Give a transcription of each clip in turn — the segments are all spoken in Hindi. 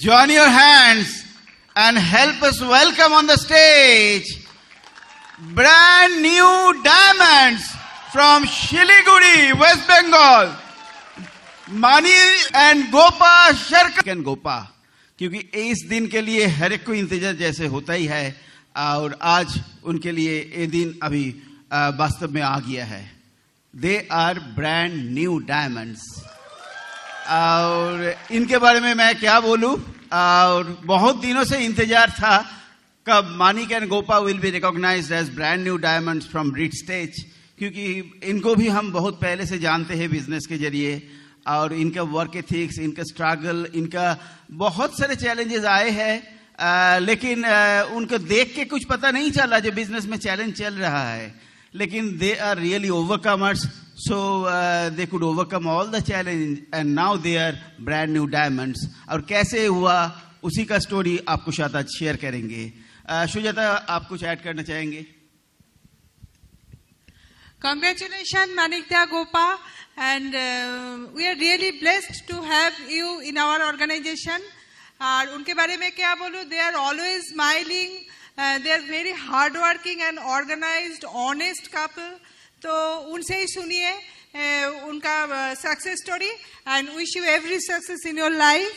join your hands and help us welcome on the stage brand new diamonds from Shiliguri, West Bengal, Mani and Gopa Sharkar and Gopa. क्योंकि इस दिन के लिए हर एक को इंतजार जैसे होता ही है और आज उनके लिए ये दिन अभी वास्तव में आ गया है. They are brand new diamonds. और इनके बारे में मैं क्या बोलूं, और बहुत दिनों से इंतजार था कब Manik and Gopa will be recognised as brand new diamonds from Brit stage, क्योंकि इनको भी हम बहुत पहले से जानते हैं बिजनेस के जरिए और इनका वर्क एथिक्स, इनका स्ट्रगल, इनका बहुत सारे चैलेंजेस आए हैं, लेकिन उनको देख के कुछ पता नहीं चला जो बिजनेस में चैलेंज चल रहा है, लेकिन they are really overcomers. So they could overcome all the challenge and now they are brand new diamonds. और कैसे हुआ उसी का स्टोरी आपको शायद आज शेयर करेंगे. सुजाता, आप कुछ ऐड करना चाहेंगे? Congratulations, Manikda Gopa, and we are really blessed to have you in our organization. और उनके बारे में क्या बोलूं? They are always smiling. They are very hardworking and organized, honest couple. तो उनसे ही सुनिए उनका success story and wish you every success in your life.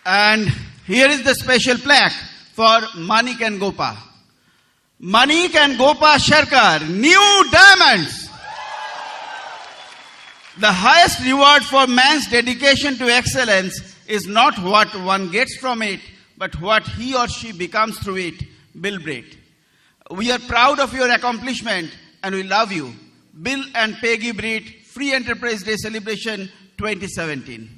And here is the special plaque for Manik and Gopa. Manik and Gopa Sarkar, new diamonds. The highest reward for man's dedication to excellence is not what one gets from it, but what he or she becomes through it. Bill Britt. We are proud of your accomplishment and we love you. Bill and Peggy Britt, Free Enterprise Day Celebration 2017.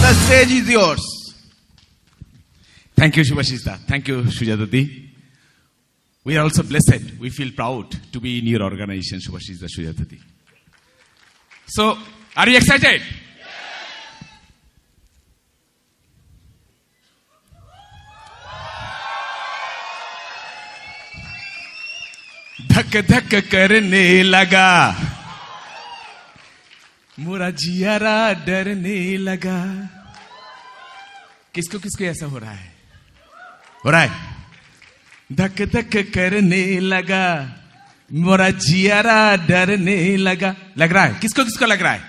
The stage is yours. Thank you, Shubhashita. Thank you, Sujatati. We are also blessed. We feel proud to be in your organization, Shubhashita Sujatati. So, are you excited? धक धक करने लगा, मोरा जियारा डरने लगा. किसको किसको ऐसा हो रहा है? हो रहा है? धक धक करने लगा, मोरा जियारा डरने लगा. लग रहा है? किसको किसको लग रहा है?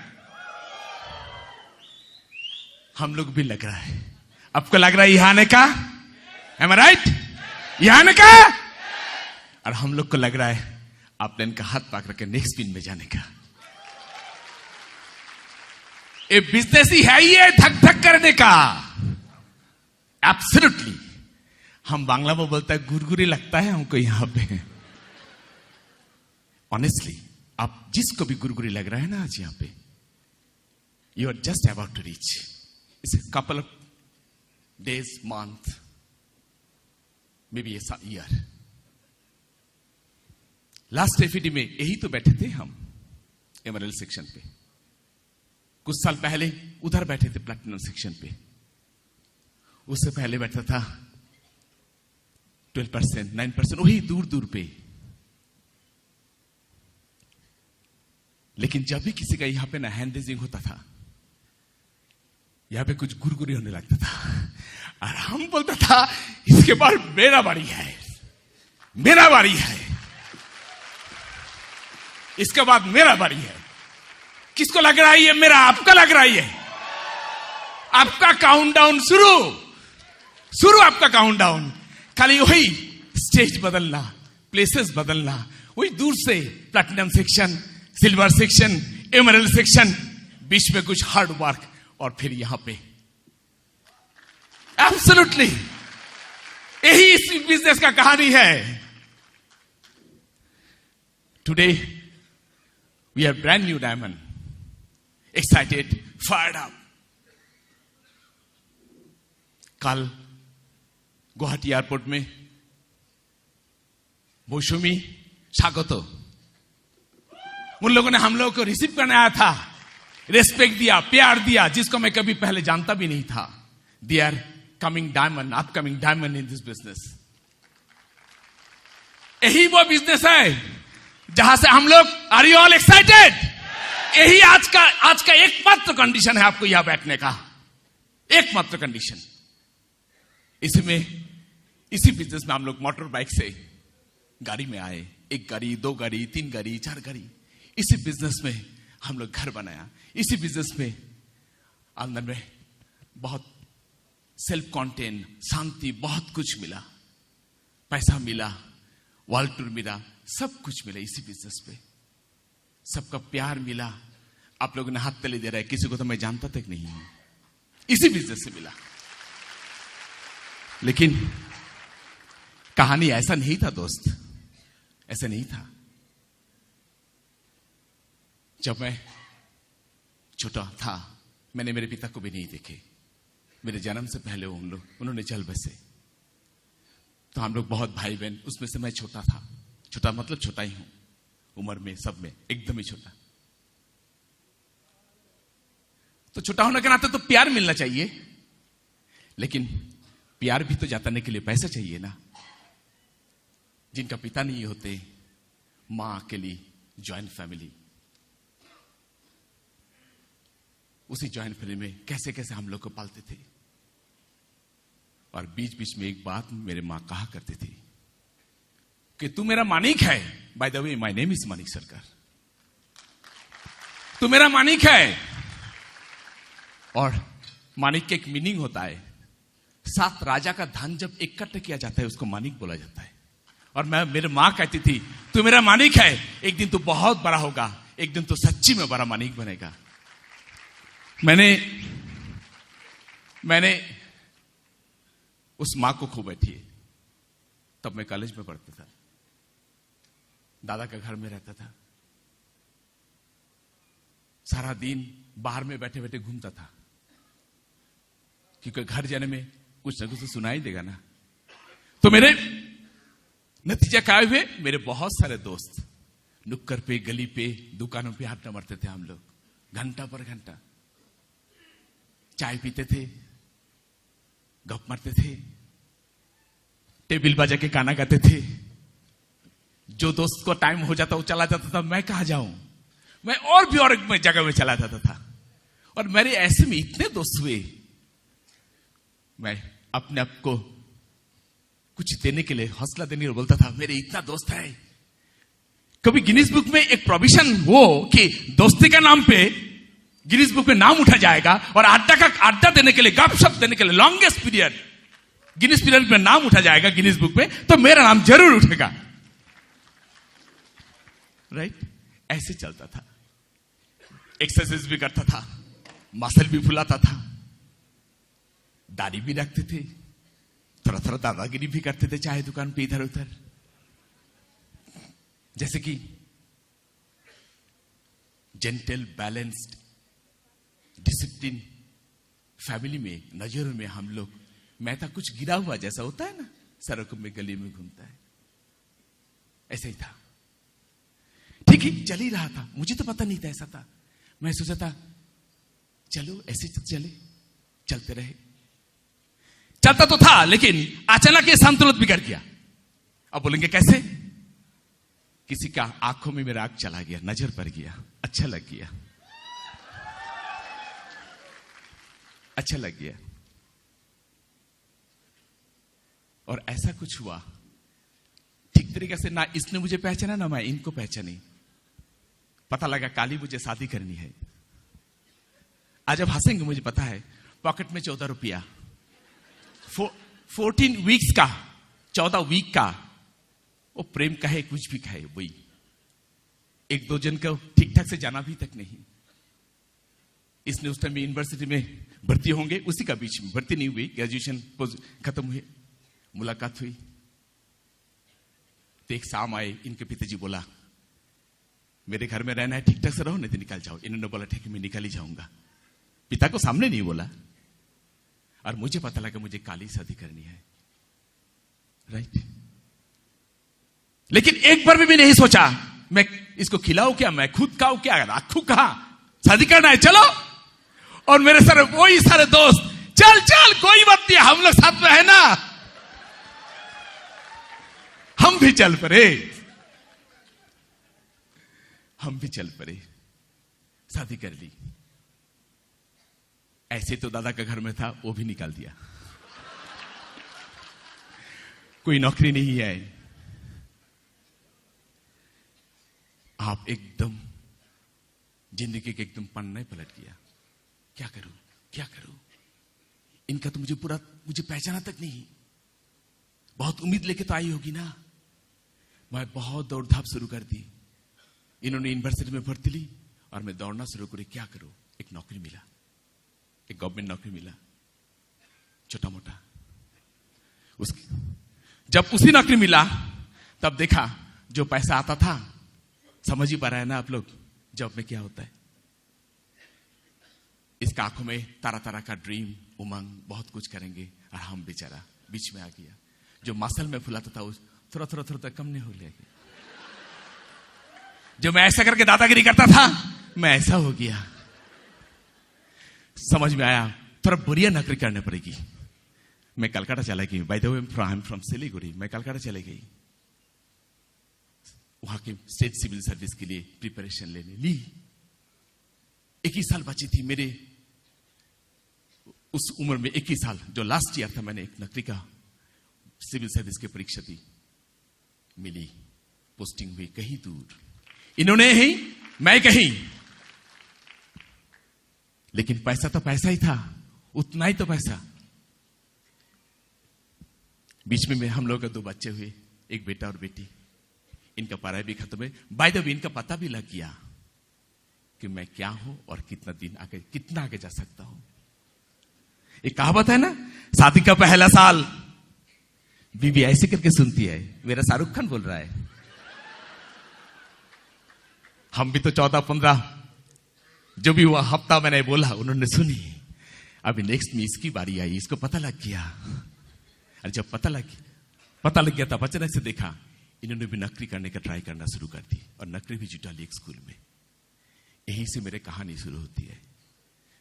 हम लोग भी लग रहा है. आपको लग रहा है यहाँ आने का? Am I right? यहाँ आने का? और हम लोग को लग रहा है आपने इनका हाथ पकड़ के नेक्स्ट पिन में जाने का. ये बिजनेस ही है, ये धक धक करने का. एब्सोल्युटली. हम बांग्ला में बोलता है गुरगुरी लगता है हमको यहां पे. ऑनेस्टली, आप जिसको भी गुरगुरी लग रहा है ना आज यहां पे, you are just about to reach. It's a couple of days, month, may be a year. Last FED में यही तो बैठे थे हम एमआरएल सेक्शन पे. कुछ साल पहले उधर बैठे थे प्लैटिनम सेक्शन पे. उससे पहले बैठा था 12%, 9%, वही दूर दूर पे. लेकिन जब भी किसी का यहां पे ना हैंड रेजिंग होता था, यहां पे कुछ गुरगुरी होने लगता था और हम बोलता था इसके बाद मेरा बारी है, मेरा बारी है, इसके बाद मेरा बारी है. किसको लग रहा है ये मेरा? आपका लग रहा है ये? आपका काउंटडाउन शुरू शुरू. आपका काउंटडाउन. खाली वही स्टेज बदलना, प्लेसेस बदलना, वही दूर से platinum section, silver section, emerald section, बीच में कुछ हार्ड वर्क और फिर यहां पे. एब्सोल्युटली यही इस बिजनेस का कहानी है. Today we are brand new diamond, excited, fired up. कल गुवाहाटी एयरपोर्ट में मौसमी स्वागत, उन लोगों ने हम लोगों को रिसीव करने आया था. रेस्पेक्ट दिया, प्यार दिया, जिसको मैं कभी पहले जानता भी नहीं था. They are coming diamond, upcoming diamond in this business. यही वो बिजनेस है जहां से हम लोग, आर यू ऑल एक्साइटेड? यही आज का एकमात्र कंडीशन है आपको यहां बैठने का, एकमात्र कंडीशन. इसी बिजनेस में हम लोग मोटर बाइक से गाड़ी में आए, 1 गाड़ी, 2 गाड़ी, 3 गाड़ी, 4 गाड़ी. इसी बिजनेस में हम लोग घर बनाया. इसी बिजनेस में अंदर में बहुत सेल्फ कॉन्टेन, शांति, बहुत कुछ मिला. पैसा मिला, वर्ल्ड टूर मिला, सब कुछ मिला इसी बिजनेस पे. सबका प्यार मिला. आप लोगों ने हाथ तले दे रहा है, किसी को तो मैं जानता तक नहीं हूं, इसी बिजनेस से मिला. लेकिन कहानी ऐसा नहीं था दोस्त, ऐसा नहीं था. जब मैं छोटा था, मैंने मेरे पिता को भी नहीं देखे. मेरे जन्म से पहले उन्होंने चल बसे. तो हम लोग बहुत भाई बहन, उसमें से मैं छोटा था. छोटा मतलब छोटा ही हूं, उम्र में, सब में एकदम ही छोटा. तो छोटा होने के नाते तो प्यार मिलना चाहिए, लेकिन प्यार भी तो जताने के लिए पैसा चाहिए ना. जिनका पिता नहीं होते, मां अकेली, ज्वाइंट फैमिली, उसी ज्वाइंट फैमिली में कैसे कैसे हम लोग को पालते थे. और बीच बीच में एक बात मेरे मां कहा करती थी कि तू मेरा मानिक है. By the way, my name is Manik सरकार. तू मेरा मानिक है. और मानिक के एक मीनिंग होता है, 7 राजा का धन जब इकट्ठा किया जाता है उसको मानिक बोला जाता है. और मेरे मां कहती थी, तू मेरा मानिक है, एक दिन तू बहुत बड़ा होगा, एक दिन तू सच्ची में बड़ा मानिक बनेगा. मैंने उस मां को खूब बैठी है. तब मैं कॉलेज में पढ़ता था, दादा का घर में रहता था. सारा दिन बाहर में बैठे बैठे घूमता था, क्योंकि घर जाने में कुछ ना कुछ तो सुनाई देगा ना. तो मेरे नतीजा क्या हुए, मेरे बहुत सारे दोस्त नुक्कड़ पे, गली पे, दुकानों पे आड्डा मारते थे. हम लोग घंटा पर घंटा चाय पीते थे, गप मारते थे, टेबल बजा के गाना गाते थे. जो दोस्त को टाइम हो जाता वो चला जाता था, मैं कहां जाऊं, मैं और भी और एक जगह में चला जाता था. और मेरे ऐसे में इतने दोस्त हुए, मैं अपने आप को कुछ देने के लिए, हौसला देने के लिए बोलता था, मेरे इतना दोस्त है. कभी गिनीज बुक में एक प्रोविजन हो कि दोस्ती के नाम पे गिनीज बुक में नाम उठा जाएगा, और अड्डा देने के लिए, गपशप देने के लिए लॉन्गेस्ट पीरियड गिनीज पीरियड में नाम उठा जाएगा गिनीज बुक में, तो मेरा नाम जरूर उठेगा. राइट? ऐसे चलता था. एक्सरसाइज भी करता था, मसल भी फुलाता था, दाढ़ी भी रखते थे, थोड़ा थोड़ा दादागिरी भी करते थे चाय दुकान पे इधर उधर. जैसे कि जेंटल, बैलेंस्ड, डिसिप्लिन फैमिली में, नजरों में हम लोग, मैं था कुछ गिरा हुआ जैसा होता है ना, सड़कों में, गली में घूमता है, ऐसा ही था. ठीक है, चल ही रहा था. मुझे तो पता नहीं था ऐसा था. मैं सोचा था चलो ऐसे चले, चलते रहे. चलता तो था, लेकिन अचानक ये संतुलन बिगड़ गया. अब बोलेंगे कैसे? किसी का आंखों में मेरा आंख चला गया, नजर पड़ गया, अच्छा लग गया, अच्छा लग गया. और ऐसा कुछ हुआ, ठीक तरीके से ना इसने मुझे पहचाना ना मैं इनको पहचानी. पता लगा काली मुझे शादी करनी है. आज अब हंसेंगे, मुझे पता है. पॉकेट में 14 रुपया, 14 वीक्स का, 14 वीक का, वो प्रेम कहे कुछ भी कहे, वही 1-2 जन को ठीक ठाक से जाना भी तक नहीं. इसने उस टाइम यूनिवर्सिटी में भर्ती होंगे, उसी का बीच में भर्ती नहीं हुई, ग्रेजुएशन खत्म हुई, मुलाकात हुई. तो एक शाम आए, इनके पिताजी बोला मेरे घर में रहना है, ठीक ठाक से रहो, नहीं तो निकल जाओ. इन्होंने बोला ठीक है, मैं निकल ही जाऊंगा. पिता को सामने नहीं बोला. और मुझे पता लगा मुझे काली शादी करनी है. राइट? लेकिन एक बार भी मैं नहीं सोचा मैं इसको खिलाऊं क्या, मैं खुद खाऊं क्या, रखूं कहां. शादी करना है चलो। और मेरे सारे वही सारे दोस्त, चल चल कोई बात नहीं, हम लोग साथ में है ना। हम भी चल पड़े, हम भी चल पड़े, शादी कर ली। ऐसे तो दादा का घर में था, वो भी निकाल दिया। कोई नौकरी नहीं है। आप एकदम जिंदगी के एकदम पन्ने पलट गया। क्या करूं क्या करूं, इनका तो मुझे पहचाना तक नहीं। बहुत उम्मीद लेके तो आई होगी ना। मैं बहुत दौड़ धाप शुरू कर दी। इन्होंने यूनिवर्सिटी में भर्ती ली और मैं दौड़ना शुरू करी। क्या करूं, एक नौकरी मिला, एक गवर्नमेंट नौकरी मिला, छोटा मोटा। जब उसी नौकरी मिला तब देखा जो पैसा आता था, समझ ही पा रहे हैं ना आप लोग जॉब में क्या होता है। इसका आंखों में तरह तरह का ड्रीम, उमंग, बहुत कुछ करेंगे, और हम बेचारा बीच में आ गया। जो मसल में फुलाता था उस थोड़ा थोड़ा थोड़ा कम नहीं हो गया। जो मैं ऐसा करके दादागिरी करता था, मैं ऐसा हो गया। समझ में आया थोड़ा बढ़िया नौकरी करनी पड़ेगी। मैं कलकत्ता चला गई। By the way I am from Siliguri. मैं कलकत्ता चले गई, वहां के स्टेट सिविल सर्विस के लिए प्रिपरेशन लेने ली। 21 साल बची थी मेरे उस उम्र में। 21 साल जो लास्ट ईयर था, मैंने एक नौकरी का सिविल सर्विस की परीक्षा दी, मिली, पोस्टिंग हुई कहीं दूर। इन्होंने ही, मैं कहीं। लेकिन पैसा तो पैसा ही था, उतना ही तो पैसा। बीच में हम लोग के 2 बच्चे हुए, एक बेटा और बेटी। इनका पढ़ाई भी खत्म है। बाय द वे इनका पता भी लग गया कि मैं क्या हूं और कितना आगे जा सकता हूं। एक कहावत है ना, शादी का पहला साल बीवी ऐसे करके सुनती है। मेरा शाहरुख खान बोल रहा है। हम भी तो 14-15 जो भी हुआ हफ्ता मैंने बोला, उन्होंने सुनी। अभी नेक्स्ट में इसकी बारी आई, इसको पता लग गया। और जब पता लग गया तब अचानक से देखा इन्होंने भी नौकरी करने का ट्राई करना शुरू कर दी, और नौकरी भी जुटा ली एक स्कूल में। यहीं से मेरी कहानी शुरू होती है।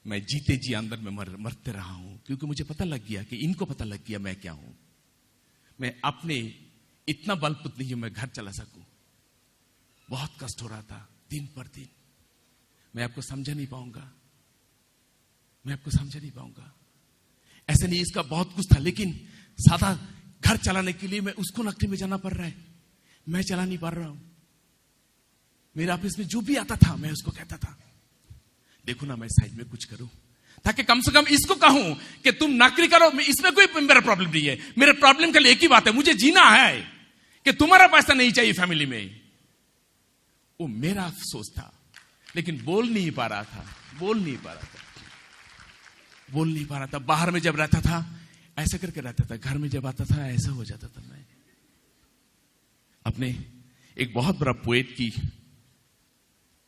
मैं जीते जी अंदर में मरते रहा हूं, क्योंकि मुझे पता लग गया कि इनको पता लग गया मैं क्या हूं। मैं अपने इतना बलपूत नहीं हूं मैं घर चला सकूं। बहुत कष्ट हो रहा था दिन पर दिन। मैं आपको समझा नहीं पाऊंगा, ऐसा नहीं, इसका बहुत कुछ था। लेकिन सादा घर चलाने के लिए मैं उसको नौकरी में जाना पड़ रहा है, मैं चला नहीं पा रहा हूं। मेरे ऑफिस में जो भी आता था मैं उसको कहता था, देखो ना मैं साइड में कुछ करूं, ताकि कम से कम इसको कहूं कि तुम नौकरी करो। इसमें कोई मेरा प्रॉब्लम नहीं है। मेरे प्रॉब्लम के लिए एक ही बात है, मुझे जीना है, कि तुम्हारा पैसा नहीं चाहिए फैमिली में। वो मेरा अफसोस था, लेकिन बोल नहीं पा रहा था। बाहर में जब रहता था ऐसा करके रहता था, घर में जब आता था ऐसा हो जाता था। मैं अपने एक बहुत बड़ा पोएट की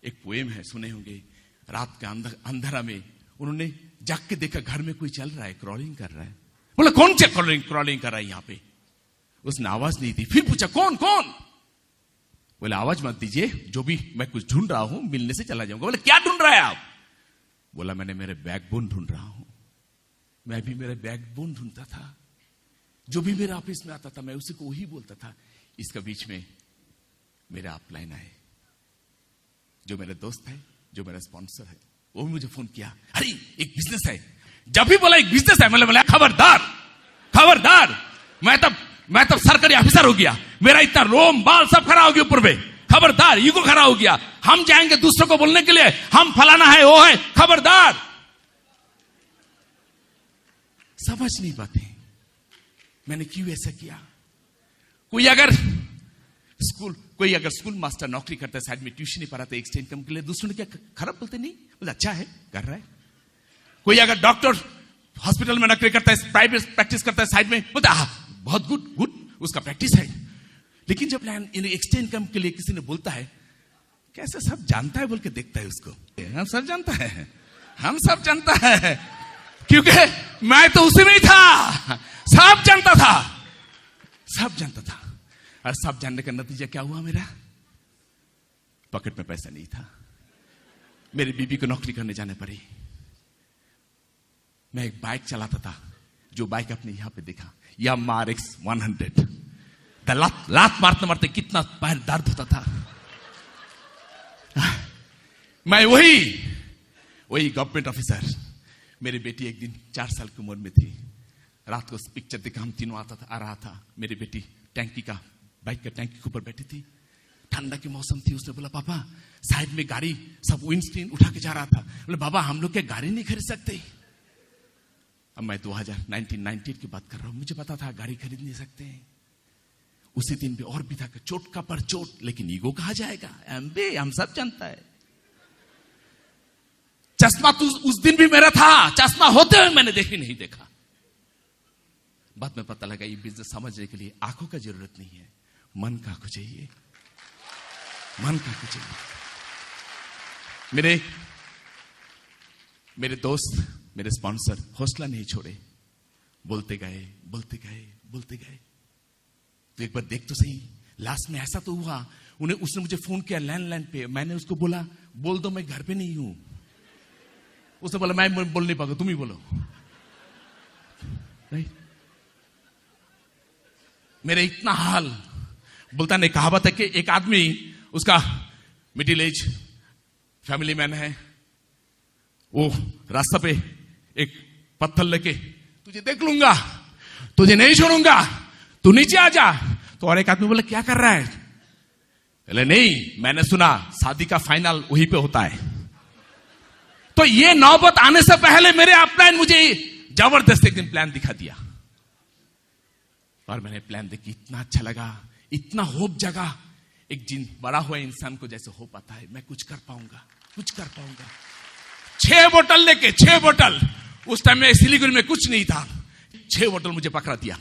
एक पोएम है, सुने होंगे। रात के अंधेरा में उन्होंने जाग के देखा घर में कोई चल रहा है, क्रॉलिंग कर रहा है। बोला कौन सा क्रॉलिंग कर रहा है यहाँ पे? उसने आवाज नहीं दी। फिर पूछा कौन? बोले आवाज मत दीजिए, जो भी मैं कुछ ढूंढ रहा हूं मिलने से चला जाऊंगा। बोले क्या ढूंढ रहा है आप? बोला मैंने मेरे बैकबोन ढूंढ रहा हूं। मैं भी मेरे बैकबोन ढूंढता था। जो भी मेरे ऑफिस में आता था मैं उसी को वही बोलता था। इसका बीच में मेरा अपलाइन आए, जो मेरा दोस्त है, जो मेरा स्पॉन्सर है, वो भी मुझे फोन किया, अरे एक बिजनेस है। जब भी बोला एक बिजनेस है, मतलब बोला खबरदार। मैं तब सरकारी ऑफिसर हो गया। मेरा इतना रोम बाल सब खड़ा हो गया ऊपर में। खबरदार, ईगो खड़ा हो गया। हम जाएंगे दूसरों को बोलने के लिए, हम फलाना है, वो है, खबरदार। समझ नहीं पाते मैंने क्यों ऐसा किया। कोई अगर स्कूल मास्टर नौकरी करता है, साइड में ट्यूशन नहीं पढ़ाता एक्स्ट्रा इनकम के लिए, दूसरों ने क्या खराब बोलते? नहीं, बोले अच्छा है, कर रहा है। कोई अगर डॉक्टर हॉस्पिटल में नौकरी करता है, प्राइवेट प्रैक्टिस करता है, साइड में बोलता है बहुत गुड उसका प्रैक्टिस है। लेकिन जब एक्स्ट्रा इनकम के लिए किसी ने बोलता है, कैसे सब जानता है बोल के देखता है उसको। हम सब जानता है, क्योंकि मैं तो उसी में ही था। सब जानता था। और सब जानने का नतीजा क्या हुआ? मेरा पॉकेट में पैसा नहीं था। मेरी बीबी को नौकरी करने जाने पड़ी। मैं एक बाइक चलाता था, जो बाइक आपने यहां पे देखा, यामाहा RX 100। लात मारते मारते कितना पैर दर्द होता था। मैं वही गवर्नमेंट ऑफिसर। मेरी बेटी एक दिन 4 साल की उम्र में थी। रात को पिक्चर देखा, हम तीनों आ रहा था। मेरी बेटी बाइक का टैंकी के ऊपर बैठी थी। ठंडा की मौसम थी। उसने बोला, पापा साइड में गाड़ी, सब विंडस्क्रीन उठा के जा रहा था। बोले, बाबा हम लोग क्या गाड़ी नहीं खरीद सकते? अब मैं 1998 की बात कर रहा हूं। मुझे पता था गाड़ी खरीद नहीं सकते। उसी दिन भी और भी था, चोट का पर चोट, लेकिन ईगो कहा जाएगा, हम सब जानता है। चश्मा तो उस दिन भी मेरा था, चश्मा होते हुए मैंने नहीं देखा। बाद में पता लगा ये बिजनेस समझने के लिए आंखों का जरूरत नहीं है, मन का आंखों चाहिए, मन का आंखों चाहिए। मेरे दोस्त, मेरे स्पॉन्सर हौसला नहीं छोड़े, बोलते गए। तो एक बार देख तो सही। लास्ट में ऐसा तो हुआ, उसने मुझे फोन किया लैंडलाइन पे। मैंने उसको बोला, बोल दो मैं घर पे नहीं हूं। उसने बोला, मैं बोल नहीं पाऊंगा, तुम ही बोलो। नहीं, मेरे इतना हाल। बोलता नहीं, कहावत है कि एक आदमी, उसका मिडिल एज फैमिली मैन है, वो रास्ता पे एक पत्थर लेके, तुझे देख लूंगा, तुझे नहीं छोड़ूंगा, तू नीचे आ जा। तो और एक आदमी बोला, क्या कर रहा है? बोले, नहीं, मैंने सुना शादी का फाइनल वहीं पे होता है। तो ये नौबत आने से पहले मेरे अपलाइन मुझे जबरदस्त एक दिन प्लान दिखा दिया, और मैंने प्लान देखी। इतना अच्छा लगा, इतना होप जगा। एक दिन बड़ा हुआ इंसान को जैसे होप आता है, मैं कुछ कर पाऊंगा। 6 बोतल लेके, 6 बोतल, उस टाइम में सिलीगुड़ी में कुछ नहीं था। 6 बोतल मुझे पकड़ा दिया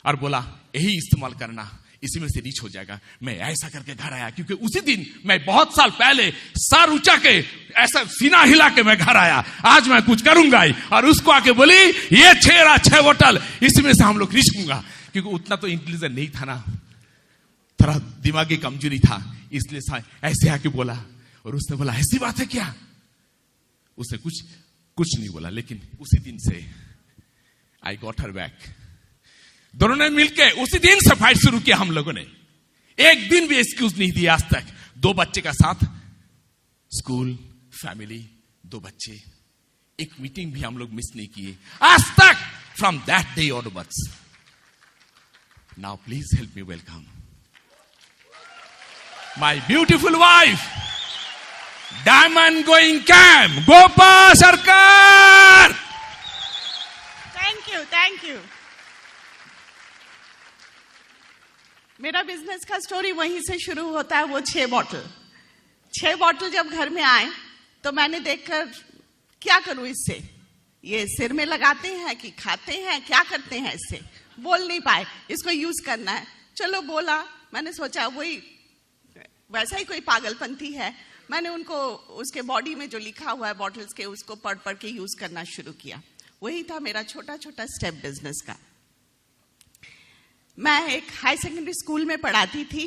और बोला, यही इस्तेमाल करना, इसी में से रीच हो जाएगा। मैं ऐसा करके घर आया, क्योंकि उसी दिन मैं बहुत साल पहले सर ऊंचा के, ऐसा सीना हिला के मैं घर आया, आज मैं कुछ करूंगा ही। और उसको आके बोली, ये 6 बोतल, इसमें से हम लोग रीच होंगे। क्योंकि उतना तो इंटेलिजेंट नहीं था ना, थोड़ा दिमागी कमजोरी था, इसलिए ऐसे आके बोला। और उसने बोला, ऐसी बात है क्या? उसने कुछ नहीं बोला, लेकिन उसी दिन से आई गॉट हर बैक। दोनों ने मिलके उसी दिन से फाइट शुरू किया हम लोगों ने। एक दिन भी एक्सक्यूज नहीं दिया आज तक। 2 बच्चे का साथ, स्कूल, फैमिली, 2 बच्चे, एक मीटिंग भी हम लोग मिस नहीं किए आज तक, from that day onwards. Now please help me welcome my beautiful wife, diamond going camp, Gopa Sarkar. Thank you. मेरा बिजनेस का स्टोरी वहीं से शुरू होता है। वो 6 बोतल जब घर में आए तो मैंने देखकर, क्या करूं इससे? ये सिर में लगाते हैं कि खाते हैं, क्या करते हैं इससे? बोल नहीं पाए, इसको यूज करना है। चलो बोला, मैंने सोचा वही वैसा ही कोई पागलपंथी है। मैंने उनको उसके बॉडी में जो लिखा हुआ है बॉटल्स के, उसको पढ़ के यूज करना शुरू किया। वही था मेरा छोटा स्टेप बिजनेस का। मैं एक हाई सेकेंडरी स्कूल में पढ़ाती थी।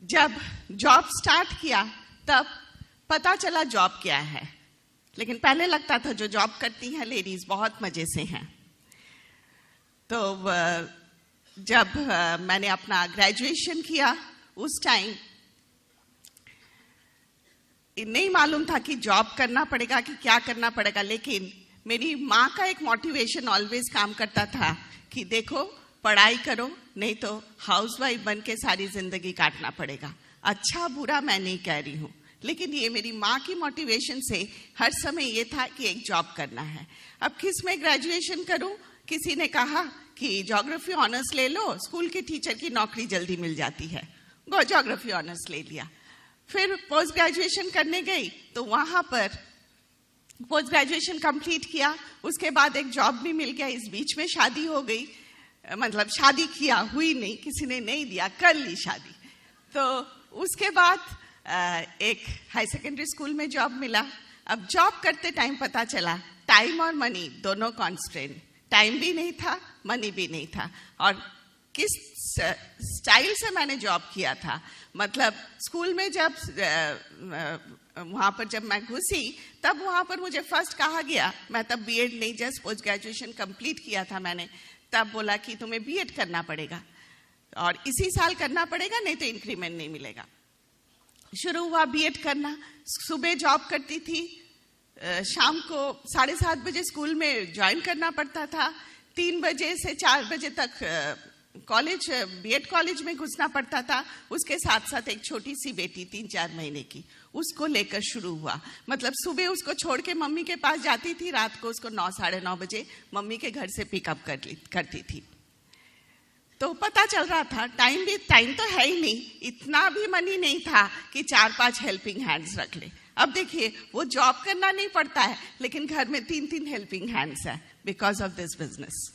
जब जॉब स्टार्ट किया तब पता चला जॉब क्या है, लेकिन पहले लगता था जो जॉब करती हैं लेडीज बहुत मजे से हैं। तो जब मैंने अपना ग्रेजुएशन किया, उस टाइम नहीं मालूम था कि जॉब करना पड़ेगा कि क्या करना पड़ेगा, लेकिन मेरी माँ का एक मोटिवेशन ऑलवेज काम करता था कि देखो पढ़ाई करो, नहीं तो हाउसवाइफ बन के सारी जिंदगी काटना पड़ेगा। अच्छा बुरा मैं नहीं कह रही हूँ, लेकिन ये मेरी माँ की मोटिवेशन से हर समय ये था कि एक जॉब करना है। अब किस में ग्रेजुएशन करूं? किसी ने कहा कि ज्योग्राफी ऑनर्स ले लो, स्कूल के टीचर की नौकरी जल्दी मिल जाती है। ज्योग्राफी ऑनर्स ले लिया। फिर पोस्ट ग्रेजुएशन करने गई तो वहां पर पोस्ट ग्रेजुएशन कंप्लीट किया, उसके बाद एक जॉब भी मिल गया। इस बीच में शादी हो गई, मतलब शादी किया, हुई नहीं, किसी ने नहीं दिया, कर ली शादी। तो उसके बाद एक हाई सेकेंडरी स्कूल में जॉब मिला। अब जॉब करते टाइम पता चला टाइम और मनी दोनों कॉन्स्ट्रेंट, टाइम भी नहीं था, मनी भी नहीं था। और किस स्टाइल से मैंने जॉब किया था, मतलब स्कूल में जब वहां पर जब मैं घुसी तब वहां पर मुझे फर्स्ट कहा गया, मैं तब बीएड नहीं, जस्ट पोस्ट ग्रेजुएशन कंप्लीट किया था मैंने, तब बोला कि तुम्हें बीएड करना पड़ेगा और इसी साल करना पड़ेगा, नहीं तो इंक्रीमेंट नहीं मिलेगा। शुरू हुआ बीएड करना। सुबह जॉब करती थी, शाम को 7:30 बजे स्कूल में ज्वाइन करना पड़ता था, 3 बजे से 4 बजे तक कॉलेज, बीएड कॉलेज में घुसना पड़ता था। उसके साथ साथ एक छोटी सी बेटी 3-4 महीने की, उसको लेकर शुरू हुआ। मतलब सुबह उसको छोड़ के मम्मी के पास जाती थी, रात को उसको 9-9:30 बजे मम्मी के घर से पिकअप करती थी। तो पता चल रहा था टाइम तो है ही नहीं, इतना भी मनी नहीं था कि 4-5 हेल्पिंग हैंड्स रख ले। अब देखिए, वो जॉब करना नहीं पड़ता है, लेकिन घर में 3-3 हेल्पिंग हैंड्स है बिकॉज ऑफ दिस बिजनेस।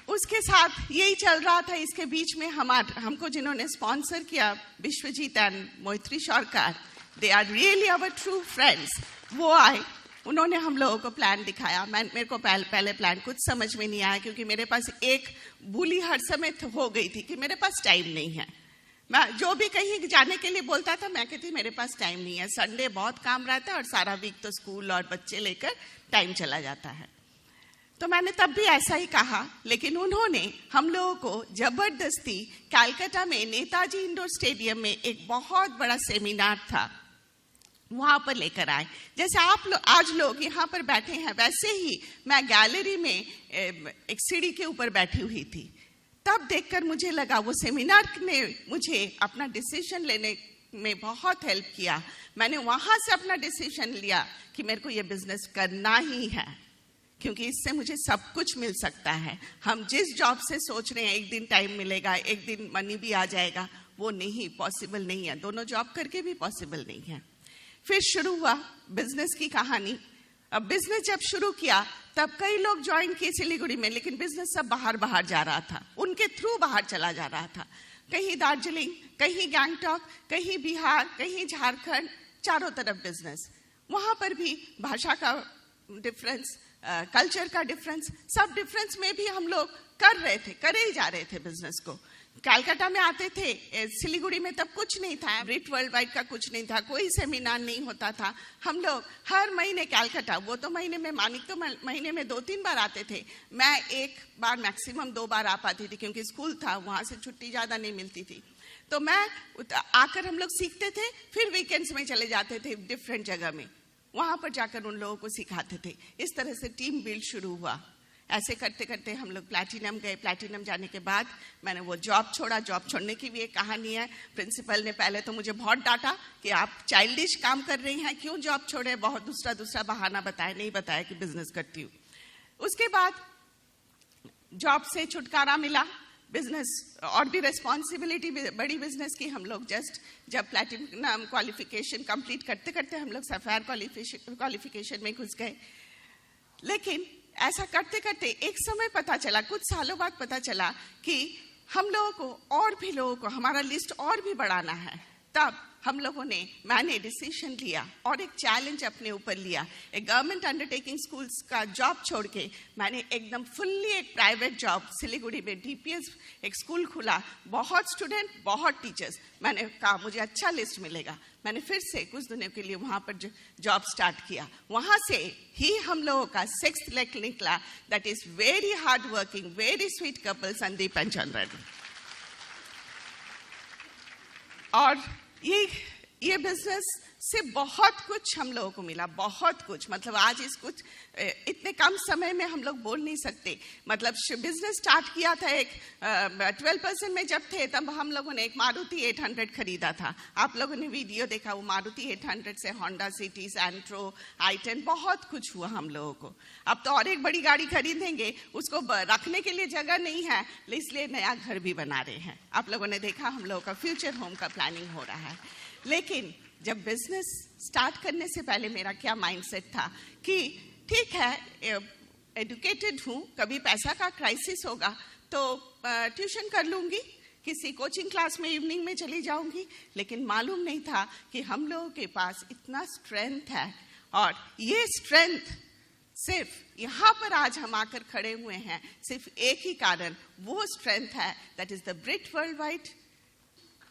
उसके साथ यही चल रहा था। इसके बीच में हमको जिन्होंने स्पॉन्सर किया, Vishwajeet and Mohitri Sarkar, they are really our true friends. वो आए, उन्होंने हम लोगों को प्लान दिखाया। मेरे को पहले प्लान कुछ समझ में नहीं आया, क्योंकि मेरे पास एक बुली हर समय हो गई थी कि मेरे पास टाइम नहीं है। मैं जो भी कहीं जाने के लिए बोलता था, मैं कहती मेरे पास टाइम नहीं है, संडे बहुत काम रहता है और सारा वीक तो स्कूल और बच्चे लेकर टाइम चला जाता है। तो मैंने तब भी ऐसा ही कहा, लेकिन उन्होंने हम लोगों को जबरदस्ती कलकत्ता में नेताजी इंडोर स्टेडियम में एक बहुत बड़ा सेमिनार था, वहां पर लेकर आए। जैसे आप लोग आज लोग यहाँ पर बैठे हैं, वैसे ही मैं गैलरी में एक सीढ़ी के ऊपर बैठी हुई थी। तब देखकर मुझे लगा वो सेमिनार ने मुझे अपना डिसीजन लेने में बहुत हेल्प किया। मैंने वहां से अपना डिसीजन लिया कि मेरे को ये बिजनेस करना ही है, क्योंकि इससे मुझे सब कुछ मिल सकता है। हम जिस जॉब से सोच रहे हैं एक दिन टाइम मिलेगा, एक दिन मनी भी आ जाएगा, वो नहीं, पॉसिबल नहीं है। दोनों जॉब करके भी पॉसिबल नहीं है। फिर शुरू हुआ बिजनेस की कहानी। अब बिजनेस जब शुरू किया तब कई लोग ज्वाइन किए सिलीगुड़ी में, लेकिन बिजनेस सब बाहर जा रहा था, उनके थ्रू बाहर चला जा रहा था। कहीं दार्जिलिंग, कहीं गैंगटॉक, कहीं बिहार, कहीं झारखंड, चारों तरफ बिजनेस। वहां पर भी भाषा का डिफरेंस, कल्चर का डिफरेंस, सब डिफरेंस में भी हम लोग करे ही जा रहे थे बिजनेस को। कलकत्ता में आते थे, सिलीगुड़ी में तब कुछ नहीं था, ब्रिट वर्ल्ड वाइड का कुछ नहीं था, कोई सेमिनार नहीं होता था। हम लोग हर महीने कलकत्ता, वो तो महीने में, मानिक तो महीने में 2-3 बार आते थे, मैं 1 बार मैक्सिमम 2 बार आ पाती थी, क्योंकि स्कूल था, वहां से छुट्टी ज्यादा नहीं मिलती थी। तो मैं आकर हम लोग सीखते थे, फिर वीकेंड्स में चले जाते थे डिफरेंट जगह में, वहां पर जाकर उन लोगों को सिखाते थे। इस तरह से टीम बिल्ड शुरू हुआ। ऐसे करते करते हम लोग प्लैटिनम गए। प्लैटिनम जाने के बाद मैंने वो जॉब छोड़ा। जॉब छोड़ने की भी एक कहानी है। प्रिंसिपल ने पहले तो मुझे बहुत डांटा कि आप चाइल्डिश काम कर रही हैं, क्यों जॉब छोड़े, बहुत दूसरा बहाना बताया, नहीं बताया कि बिजनेस करती हूँ। उसके बाद जॉब से छुटकारा मिला, बिजनेस और भी रिस्पॉन्सिबिलिटी बड़ी बिजनेस की। हम लोग जस्ट जब प्लैटिनम क्वालिफिकेशन कंप्लीट करते करते हम लोग सफायर क्वालिफिकेशन में घुस गए। लेकिन ऐसा करते करते एक समय पता चला, कुछ सालों बाद पता चला कि हम लोगों को और भी लोगों को हमारा लिस्ट और भी बढ़ाना है। तब हम लोगों ने, मैंने डिसीजन लिया और एक चैलेंज अपने ऊपर लिया। एक गवर्नमेंट अंडरटेकिंग स्कूल्स का जॉब छोड़ के मैंने एकदम फुल्ली एक प्राइवेट जॉब, सिलीगुड़ी में डीपीएस एक स्कूल खुला, बहुत स्टूडेंट, बहुत टीचर्स। मैंने कहा मुझे अच्छा लिस्ट मिलेगा। मैंने फिर से कुछ दिनों के लिए वहां पर जॉब स्टार्ट किया। वहां से ही हम लोगों का 6th लेक निकला, that is very hard working, very sweet couple, Sandeep and Chandran. और ये बिजनेस से बहुत कुछ हम लोगों को मिला, बहुत कुछ। मतलब आज इस कुछ इतने कम समय में हम लोग बोल नहीं सकते। मतलब बिजनेस स्टार्ट किया था एक 12% में जब थे, तब हम लोगों ने एक मारुति 800 खरीदा था। आप लोगों ने वीडियो देखा, वो मारुति 800 से होंडा सिटी, सैंट्रो, i10, बहुत कुछ हुआ हम लोगों को। अब तो और एक बड़ी गाड़ी खरीदेंगे, उसको रखने के लिए जगह नहीं है, इसलिए नया घर भी बना रहे हैं। आप लोगों ने देखा हम लोगों का फ्यूचर होम का प्लानिंग हो रहा है। लेकिन जब बिजनेस स्टार्ट करने से पहले मेरा क्या माइंडसेट था कि ठीक है, एजुकेटेड हूँ, कभी पैसा का क्राइसिस होगा तो ट्यूशन कर लूंगी, किसी कोचिंग क्लास में इवनिंग में चली जाऊंगी। लेकिन मालूम नहीं था कि हम लोगों के पास इतना स्ट्रेंथ है, और ये स्ट्रेंथ सिर्फ यहाँ पर आज हम आकर खड़े हुए हैं, सिर्फ एक ही कारण, वो स्ट्रेंथ है, that is the Brit world wide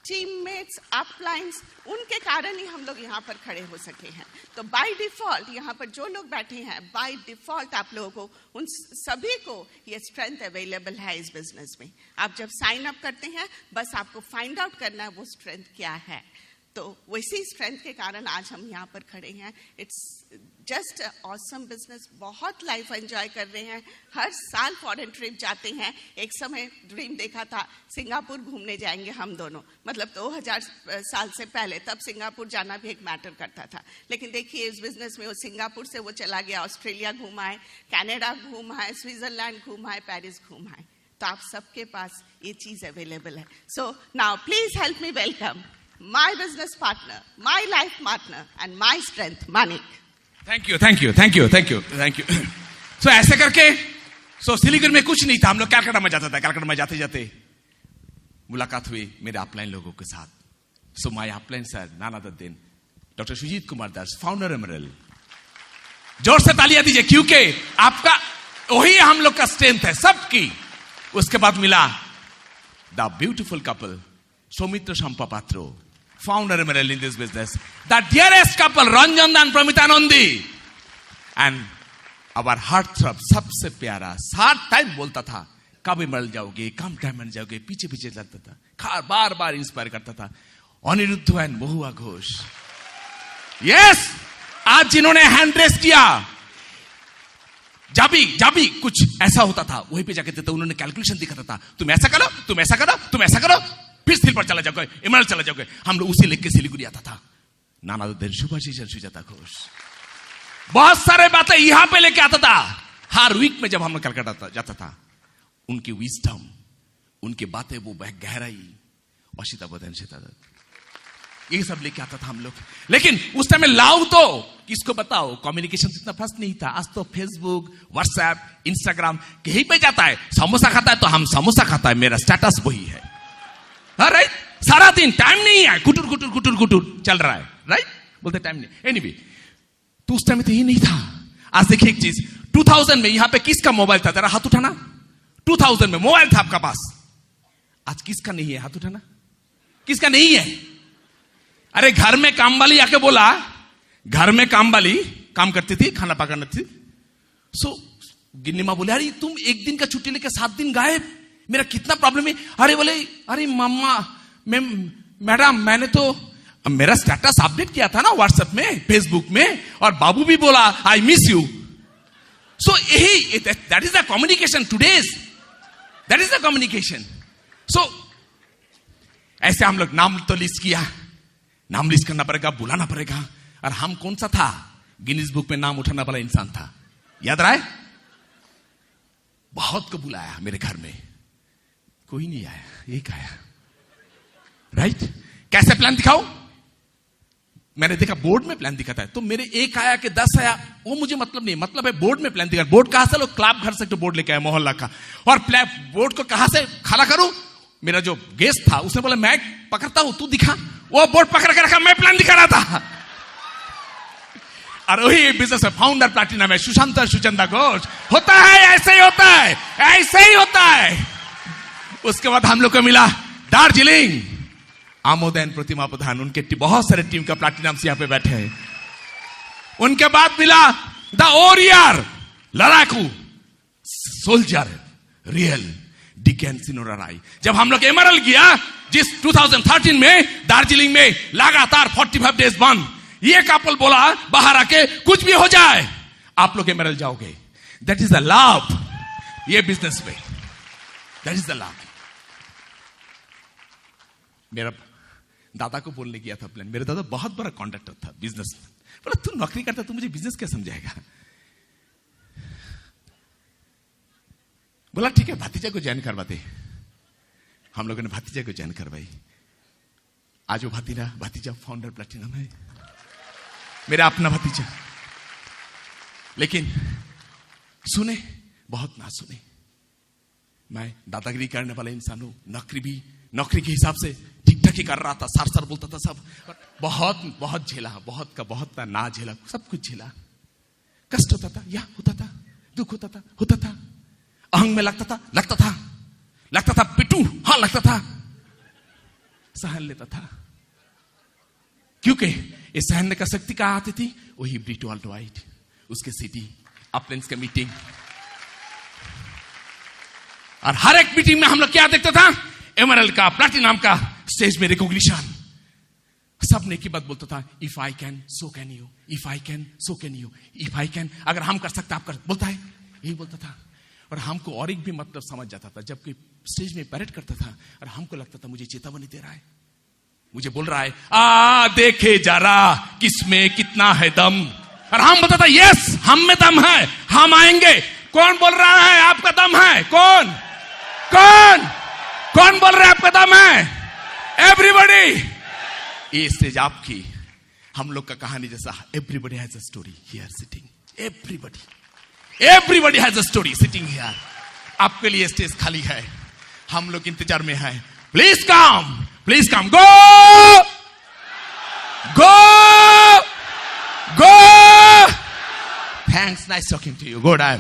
teammates, uplines, उनके कारण ही हम लोग यहाँ पर खड़े हो सके हैं। तो बाय डिफॉल्ट यहाँ पर जो लोग बैठे हैं, बाय डिफॉल्ट आप लोगों को, उन सभी को ये स्ट्रेंथ अवेलेबल है इस बिजनेस में। आप जब साइन अप करते हैं, बस आपको फाइंड आउट करना है वो स्ट्रेंथ क्या है। तो वैसी स्ट्रेंथ के कारण आज हम यहाँ पर खड़े हैं। It's just awesome business. बहुत लाइफ एंजॉय कर रहे हैं। हर साल फॉरेन ट्रिप जाते हैं। एक समय ड्रीम देखा था सिंगापुर घूमने जाएंगे हम दोनों, मतलब 2000 साल से पहले, तब सिंगापुर जाना भी एक मैटर करता था। लेकिन देखिए इस बिजनेस में वो सिंगापुर से वो चला गया, ऑस्ट्रेलिया घूमा है, कनाडा घूमा है, स्विट्जरलैंड घूमा है, पेरिस घूमा है। तो आप सबके पास ये चीज अवेलेबल है। So now please help me welcome my business partner, my life partner and my strength, Manik. Thank you, thank you, thank you, thank you, thank you. So ऐसे करके, so सिलीगुड़ी में कुछ नहीं था, हम लोग कलकत्ता में जाता था। कलकत्ता में जाते जाते मुलाकात हुई मेरे अपलाइन लोगों के साथ। So my upline sir, none other than Dr. Sujit Kumar Das, founder Emerald. जोर से तालियां दीजिए, क्योंकि आपका वही हम लोग का स्ट्रेंथ है सबकी। उसके बाद मिला the beautiful couple, Soumitra Sampapatro, founder Emerald in this business. The dearest couple, Ranjan and Pramita Nandi. And our heartthrob, सबसे प्यारा, साथ टाइम बोलता था, कब Emerald जाओगे, कब डायमंड जाओगे, पीछे पीछे चलता था, बार बार इंस्पायर करता था। अनिरुद्ध एंड महुआ घोष, यस, आज जिन्होंने हैंड रेस किया, जब भी कुछ ऐसा होता था वहीं पे जाके देता, उन्होंने कैलकुलेशन दिखाता था, तुम ऐसा करो, तुम ऐसा करो, तुम ऐसा करो, फिर सिल पर चला जाओगे, इमरल्ड चला जाओगे। हम लोग उसी लेके सिलीगुड़ी आता था। नाना दिन सुभाषिश सुजाता घोष बहुत सारे बातें यहां पे लेके आता था। हर वीक में जब हम लोग कलकत्ता जाता था, उनकी विजडम, उनकी बातें, वो गहराई, अशिता बदन ये सब लेके आता था हम लोग। लेकिन उस टाइम में लाओ तो किसको बताओ, कम्युनिकेशन इतना फास्ट नहीं था। आज तो फेसबुक, व्हाट्सएप, इंस्टाग्राम कहीं पे जाता है, समोसा खाता है तो हम समोसा खाता है, मेरा स्टेटस वही है, राइट। सारा दिन टाइम नहीं है, कुटुर कुटुर कुटुर कुटुर चल रहा है, राइट, बोलते टाइम नहीं। एनीवे, तो उस टाइम में तो ये नहीं था। आज देखिए एक चीज, 2000 में यहां पे किसका मोबाइल था, जरा हाथ उठाना। 2000 में मोबाइल था आपका पास, आज किसका नहीं है, हाथ उठाना। किसका नहीं है? अरे घर में काम वाली आके बोला, घर में काम वाली काम करती थी, खाना पकाना थी। सो गिन्नी मां बोले, अरे तुम एक दिन का छुट्टी लेकर 7 दिन गायब, मेरा कितना प्रॉब्लम है। अरे बोले, अरे मम्मा, मैडम मैंने तो मेरा स्टेटस अपडेट किया था ना व्हाट्सएप में, फेसबुक में, और बाबू भी बोला आई मिस यू। सो यही, that is the communication today's, that is the communication. So ऐसे हम लोग नाम तो लिस्ट किया, नाम लिस्ट करना पड़ेगा, बुलाना पड़ेगा। और हम कौन सा था, गिनीज बुक में नाम उठाने वाला इंसान था, याद रहा है। बहुत को बुलाया मेरे घर में, कोई नहीं आया, एक आया, राइट। कैसे प्लान दिखाओ, मैंने देखा बोर्ड में प्लान दिखाता है, तो मेरे एक आया कि 10 आया, वो मुझे मतलब नहीं, मतलब है बोर्ड में प्लान दिखा। बोर्ड कहां से लो, क्लब घर से तो बोर्ड लेके आया मोहल्ला का, और बोर्ड को कहां से खड़ा करूं। मेरा जो गेस्ट था उसने बोला मैं पकड़ता हूं, तू दिखा। वो बोर्ड पकड़ के रखा, मैं प्लान दिखा रहा था। और वही बिजनेस में फाउंडर प्लैटिनम है सुशांत सुचंदा घोष। होता है, ऐसे ही होता है, ऐसे ही होता है। उसके बाद हम लोग को मिला दार्जिलिंग, आमोदन प्रतिमा प्रधान, उनके बहुत सारे टीम का प्लैटिनम यहां पे बैठे हैं। उनके बाद मिला द ओरियर, लड़ाकू सोल्जर, रियल डिकेन सिनोरा राय। जब हम लोग एमरल्ड गया, जिस 2013 में दार्जिलिंग में लगातार 45 डेज बंद, ये कपल बोला बाहर आके कुछ भी हो जाए आप लोग एमरल्ड जाओगे। दैट इज द लव, ये बिजनेस में, दैट इज द लव। मेरा दादा को बोलने किया था प्लान, मेरे दादा बहुत बड़ा कॉन्ट्रैक्टर था, बिजनेस। बोला तू नौकरी करता, तू मुझे बिजनेस क्या समझाएगा। बोला ठीक है, भतीजा को ज्वाइन करवाते। हम लोगों ने भतीजा को ज्वाइन करवाई। आज वो भतीजा फाउंडर प्लैटिनम है, मेरा अपना भतीजा। लेकिन सुने, बहुत ना सुने। मैं दादागिरी करने वाला इंसान हूं, नौकरी के हिसाब से ठीक ठाक ही कर रहा था, सर बोलता था सब। बहुत झेला, बहुत का ना झेला, सब कुछ झेला। कष्ट होता था, या होता था, दुख होता था, अहंग में लगता था पिटू, हाँ लगता था। सहन लेता था, क्योंकि ये सहन का शक्ति कहाँ आती थी? वही ब्रिटो वर्ल्ड वाइड, उसके सिटी अपलेंस के मीटिंग। और हर एक मीटिंग में हम लोग क्या देखते था? एमरल्ड का, प्लैटिनम का स्टेज में रिकॉग्निशन। सब ने की बात बोलता था, if I can so can you, if I can so can you, if I can, अगर हम कर सकते आप कर, बोलता है, यही बोलता था। और हमको और एक भी मतलब समझ जाता था, जब कोई स्टेज में पैरेड करता था और हमको लगता था मुझे चेतावनी दे रहा है, मुझे बोल रहा है आ देखे जरा किसमें कितना है दम। और हम बोलता था यस, हम में दम है, हम आएंगे। कौन बोल रहा है आपका दम है? कौन कौन कौन बोल रहा है आपका दम है? एवरीबॉडी। ये स्टेज आपकी, हम लोग का कहानी जैसा, everybody has a story here sitting, everybody has a story sitting here. आपके लिए स्टेज खाली है, हम लोग इंतजार में हैं। Please come, go go go. Thanks, nice talking to you, good I.